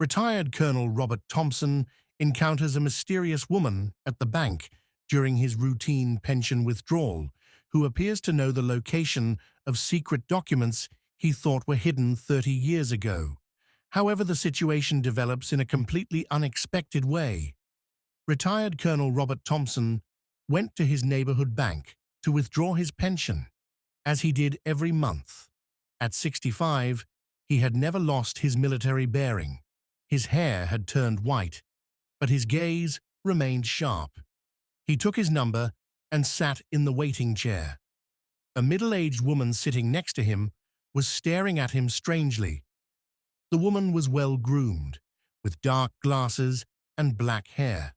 Retired Colonel Robert Thompson encounters a mysterious woman at the bank during his routine pension withdrawal, who appears to know the location of secret documents he thought were hidden 30 years ago. However, the situation develops in a completely unexpected way. Retired Colonel Robert Thompson went to his neighborhood bank to withdraw his pension, as he did every month. At 65, he had never lost his military bearing. His hair had turned white, but his gaze remained sharp. He took his number and sat in the waiting chair. A middle-aged woman sitting next to him was staring at him strangely. The woman was well-groomed, with dark glasses and black hair.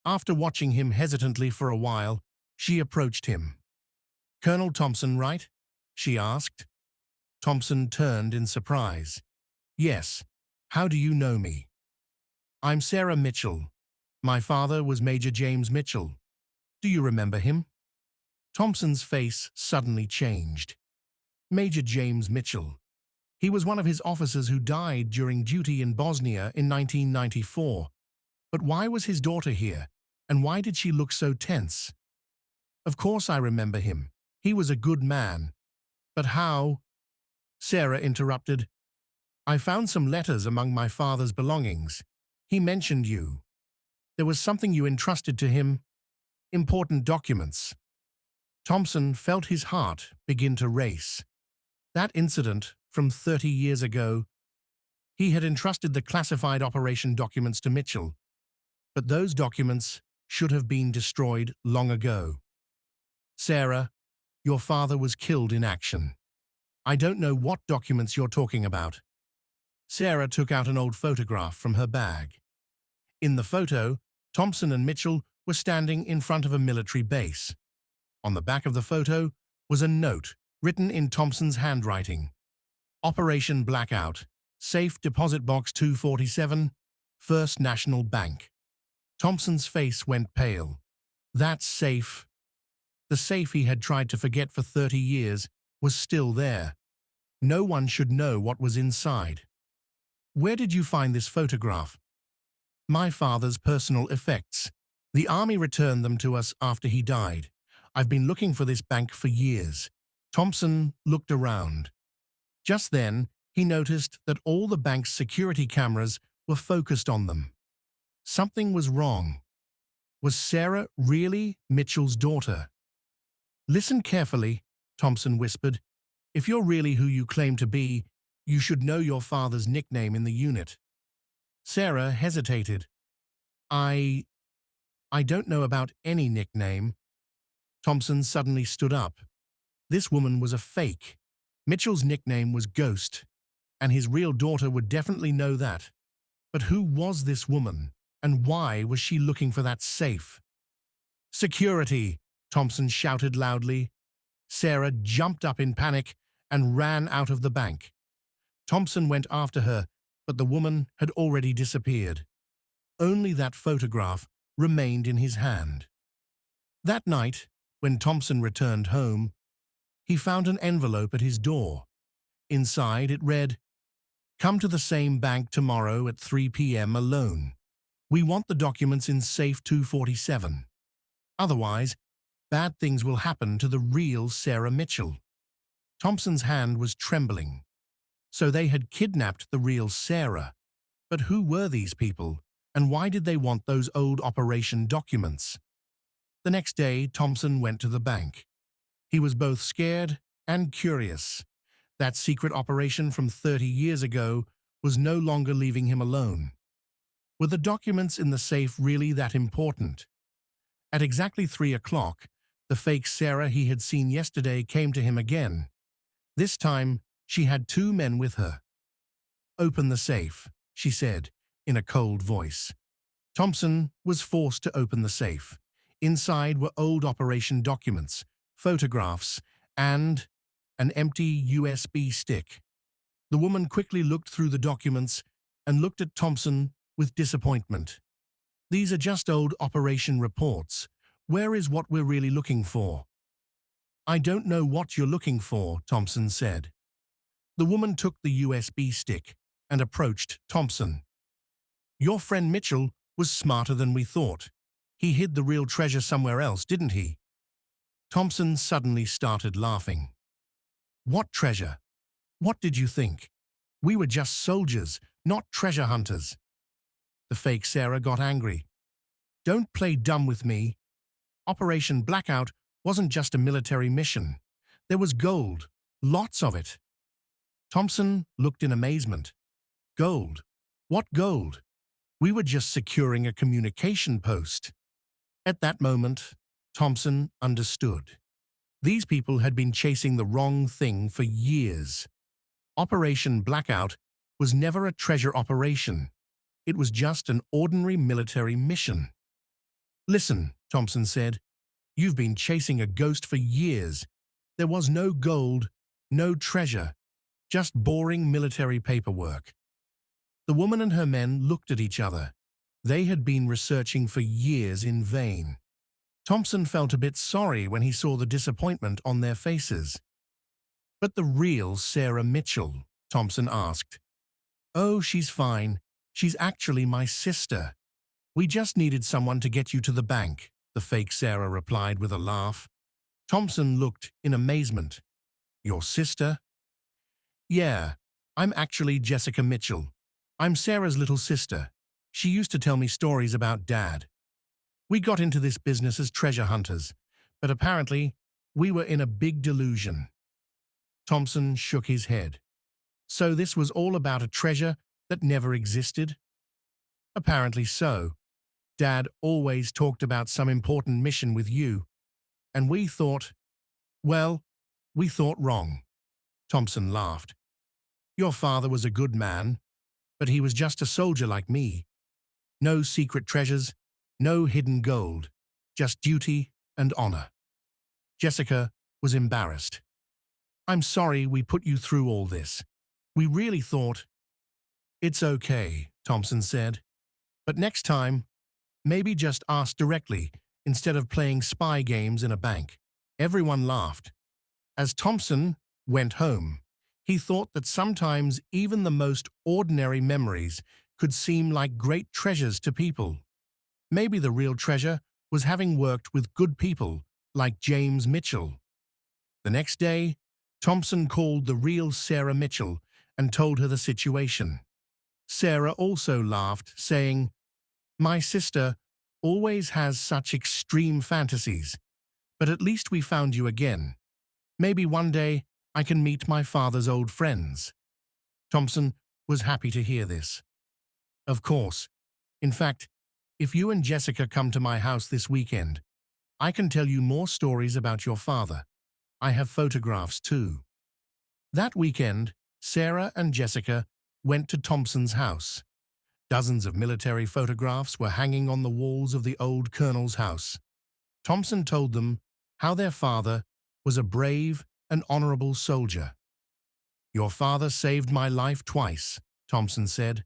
After watching him hesitantly for a while, she approached him. "Colonel Thompson, right?" she asked. Thompson turned in surprise. "Yes. How do you know me?" "I'm Sarah Mitchell. My father was Major James Mitchell. Do you remember him?" Thompson's face suddenly changed. Major James Mitchell. He was one of his officers who died during duty in Bosnia in 1994. But why was his daughter here, and why did she look so tense? "Of course I remember him. He was a good man." "But how?" Sarah interrupted. "I found some letters among my father's belongings. He mentioned you. There was something you entrusted to him. Important documents." Thompson felt his heart begin to race. That incident from 30 years ago, he had entrusted the classified operation documents to Mitchell. But those documents should have been destroyed long ago. "Sarah, your father was killed in action. I don't know what documents you're talking about." Sarah took out an old photograph from her bag. In the photo, Thompson and Mitchell were standing in front of a military base. On the back of the photo was a note written in Thompson's handwriting. "Operation Blackout, Safe Deposit Box 247, First National Bank." Thompson's face went pale. That safe, the safe he had tried to forget for 30 years, was still there. No one should know what was inside. "Where did you find this photograph?" "My father's personal effects. The army returned them to us after he died. I've been looking for this bank for years." Thompson looked around. Just then, he noticed that all the bank's security cameras were focused on them. Something was wrong. Was Sarah really Mitchell's daughter? "Listen carefully," Thompson whispered. "If you're really who you claim to be, you should know your father's nickname in the unit." Sarah hesitated. I don't know about any nickname." Thompson suddenly stood up. This woman was a fake. Mitchell's nickname was Ghost, and his real daughter would definitely know that. But who was this woman, and why was she looking for that safe? "Security!" Thompson shouted loudly. Sarah jumped up in panic and ran out of the bank. Thompson went after her, but the woman had already disappeared. Only that photograph remained in his hand. That night, when Thompson returned home, he found an envelope at his door. Inside it read, "Come to the same bank tomorrow at 3 p.m. alone. We want the documents in safe 247. Otherwise, bad things will happen to the real Sarah Mitchell." Thompson's hand was trembling. So they had kidnapped the real Sarah. But who were these people, and why did they want those old operation documents? The next day, Thompson went to the bank. He was both scared and curious. That secret operation from 30 years ago was no longer leaving him alone. Were the documents in the safe really that important? At exactly 3 o'clock, the fake Sarah he had seen yesterday came to him again. This time, she had 2 men with her. "Open the safe," she said, in a cold voice. Thompson was forced to open the safe. Inside were old operation documents, photographs, and an empty USB stick. The woman quickly looked through the documents and looked at Thompson with disappointment. "These are just old operation reports. Where is what we're really looking for?" "I don't know what you're looking for," Thompson said. The woman took the USB stick and approached Thompson. Your friend Mitchell was smarter than we thought. He hid the real treasure somewhere else, didn't he? Thompson suddenly started laughing. What treasure? What did you think? We were just soldiers, not treasure hunters. The fake Sarah got angry. Don't play dumb with me. Operation Blackout wasn't just a military mission. There was gold, lots of it. Thompson looked in amazement. Gold? What gold? We were just securing a communication post. At that moment, Thompson understood. These people had been chasing the wrong thing for years. Operation Blackout was never a treasure operation. It was just an ordinary military mission. Listen, Thompson said, you've been chasing a ghost for years. There was no gold, no treasure, just boring military paperwork. The woman and her men looked at each other. They had been researching for years in vain. Thompson felt a bit sorry when he saw the disappointment on their faces. But the real Sarah Mitchell? Thompson asked. Oh, she's fine. She's actually my sister. We just needed someone to get you to the bank, the fake Sarah replied with a laugh. Thompson looked in amazement. Your sister? Yeah, I'm actually Jessica Mitchell. I'm Sarah's little sister. She used to tell me stories about Dad. We got into this business as treasure hunters, but apparently we were in a big delusion. Thompson shook his head. So this was all about a treasure that never existed? Apparently so. Dad always talked about some important mission with you, and we thought wrong. Thompson laughed. Your father was a good man, but he was just a soldier like me. No secret treasures, no hidden gold, just duty and honor. Jessica was embarrassed. I'm sorry we put you through all this. We really thought. It's okay, Thompson said. But next time, maybe just ask directly instead of playing spy games in a bank. Everyone laughed. As Thompson went home, he thought that sometimes even the most ordinary memories could seem like great treasures to people. Maybe the real treasure was having worked with good people like James Mitchell. The next day, Thompson called the real Sarah Mitchell and told her the situation. Sarah also laughed, saying, My sister always has such extreme fantasies, but at least we found you again. Maybe one day I can meet my father's old friends. Thompson was happy to hear this. Of course. In fact, if you and Jessica come to my house this weekend, I can tell you more stories about your father. I have photographs too. That weekend, Sarah and Jessica went to Thompson's house. Dozens of military photographs were hanging on the walls of the old colonel's house. Thompson told them how their father was a brave and honorable soldier. Your father saved my life twice, Thompson said.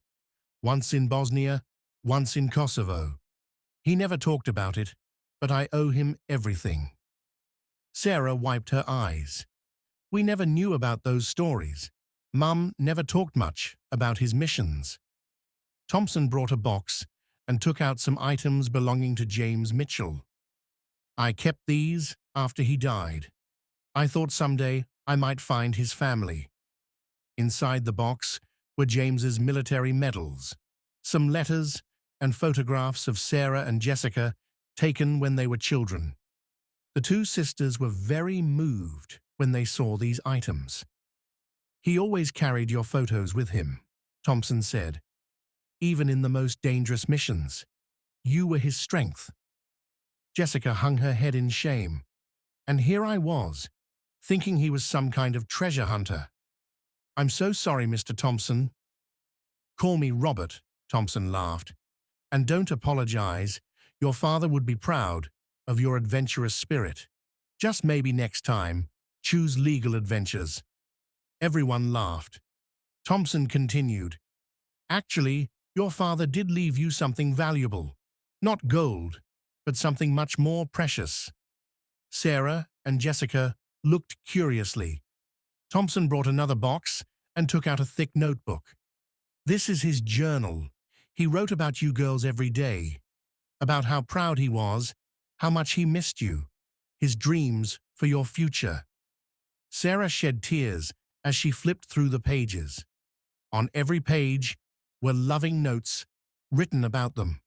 Once in Bosnia, once in Kosovo. He never talked about it, but I owe him everything. Sarah wiped her eyes. We never knew about those stories. Mum never talked much about his missions. Thompson brought a box and took out some items belonging to James Mitchell. I kept these after he died. I thought someday I might find his family. Inside the box were James's military medals, some letters and photographs of Sarah and Jessica taken when they were children. The two sisters were very moved when they saw these items. He always carried your photos with him, Thompson said. Even in the most dangerous missions, you were his strength. Jessica hung her head in shame. And here I was, thinking he was some kind of treasure hunter. I'm so sorry, Mr. Thompson. Call me Robert, Thompson laughed. And don't apologize. Your father would be proud of your adventurous spirit. Just maybe next time, choose legal adventures. Everyone laughed. Thompson continued. Actually, your father did leave you something valuable. Not gold, but something much more precious. Sarah and Jessica looked curiously. Thompson brought another box and took out a thick notebook. This is his journal. He wrote about you girls every day, about how proud he was, how much he missed you, his dreams for your future. Sarah shed tears as she flipped through the pages. On every page were loving notes written about them.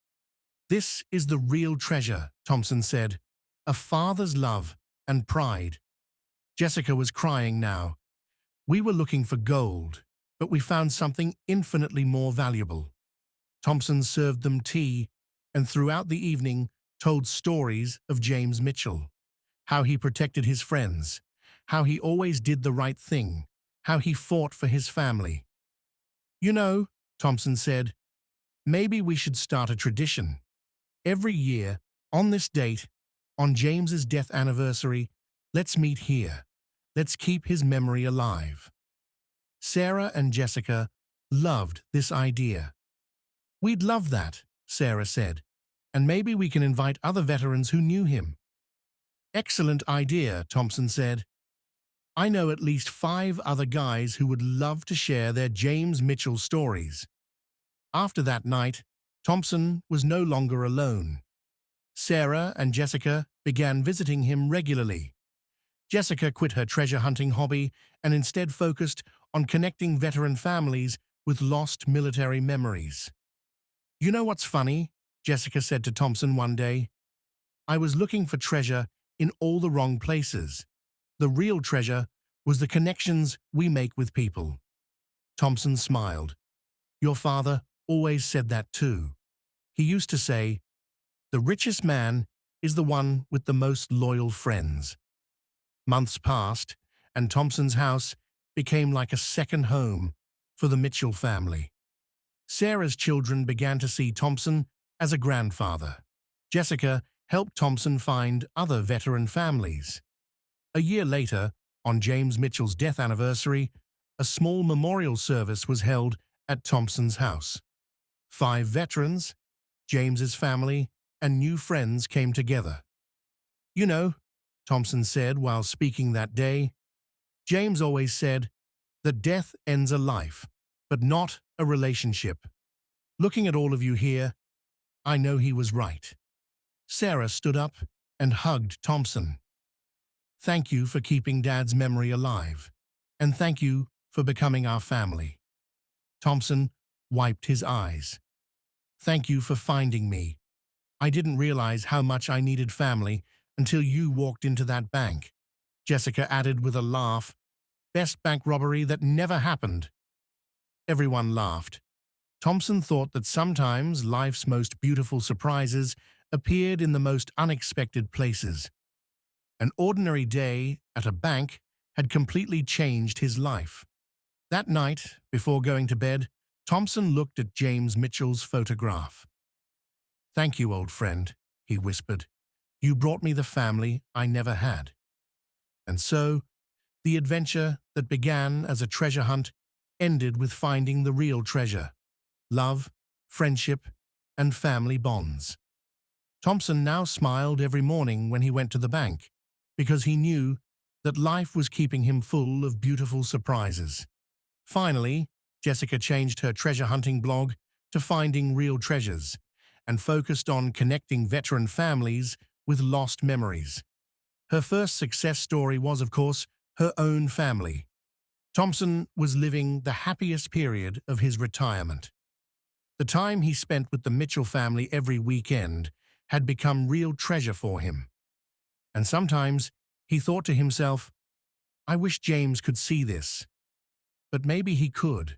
This is the real treasure, Thompson said, a father's love and pride. Jessica was crying now. We were looking for gold, but we found something infinitely more valuable. Thompson served them tea and throughout the evening told stories of James Mitchell, how he protected his friends, how he always did the right thing, how he fought for his family. You know, Thompson said, maybe we should start a tradition. Every year, on this date, on James's death anniversary, let's meet here. Let's keep his memory alive. Sarah and Jessica loved this idea. We'd love that, Sarah said, and maybe we can invite other veterans who knew him. Excellent idea, Thompson said. I know at least 5 other guys who would love to share their James Mitchell stories. After that night, Thompson was no longer alone. Sarah and Jessica began visiting him regularly. Jessica quit her treasure hunting hobby and instead focused on connecting veteran families with lost military memories. You know what's funny? Jessica said to Thompson one day. I was looking for treasure in all the wrong places. The real treasure was the connections we make with people. Thompson smiled. Your father always said that too. He used to say, the richest man is the one with the most loyal friends. Months passed, and Thompson's house became like a second home for the Mitchell family. Sarah's children began to see Thompson as a grandfather. Jessica helped Thompson find other veteran families. A year later, on James Mitchell's death anniversary, a small memorial service was held at Thompson's house. 5 veterans, James's family, and new friends came together. You know, Thompson said while speaking that day, James always said that death ends a life, but not a relationship. Looking at all of you here, I know he was right. Sarah stood up and hugged Thompson. Thank you for keeping Dad's memory alive, and thank you for becoming our family. Thompson wiped his eyes. Thank you for finding me. I didn't realize how much I needed family until you walked into that bank. Jessica added with a laugh, best bank robbery that never happened. Everyone laughed. Thompson thought that sometimes life's most beautiful surprises appeared in the most unexpected places. An ordinary day at a bank had completely changed his life. That night, before going to bed, Thompson looked at James Mitchell's photograph. Thank you, old friend, he whispered. You brought me the family I never had. And so, the adventure that began as a treasure hunt ended with finding the real treasure: love, friendship, and family bonds. Thompson now smiled every morning when he went to the bank, because he knew that life was keeping him full of beautiful surprises. Finally, Jessica changed her treasure hunting blog to Finding Real Treasures and focused on connecting veteran families with lost memories. Her first success story was, of course, her own family. Thompson was living the happiest period of his retirement. The time he spent with the Mitchell family every weekend had become real treasure for him. And sometimes he thought to himself, I wish James could see this. But maybe he could.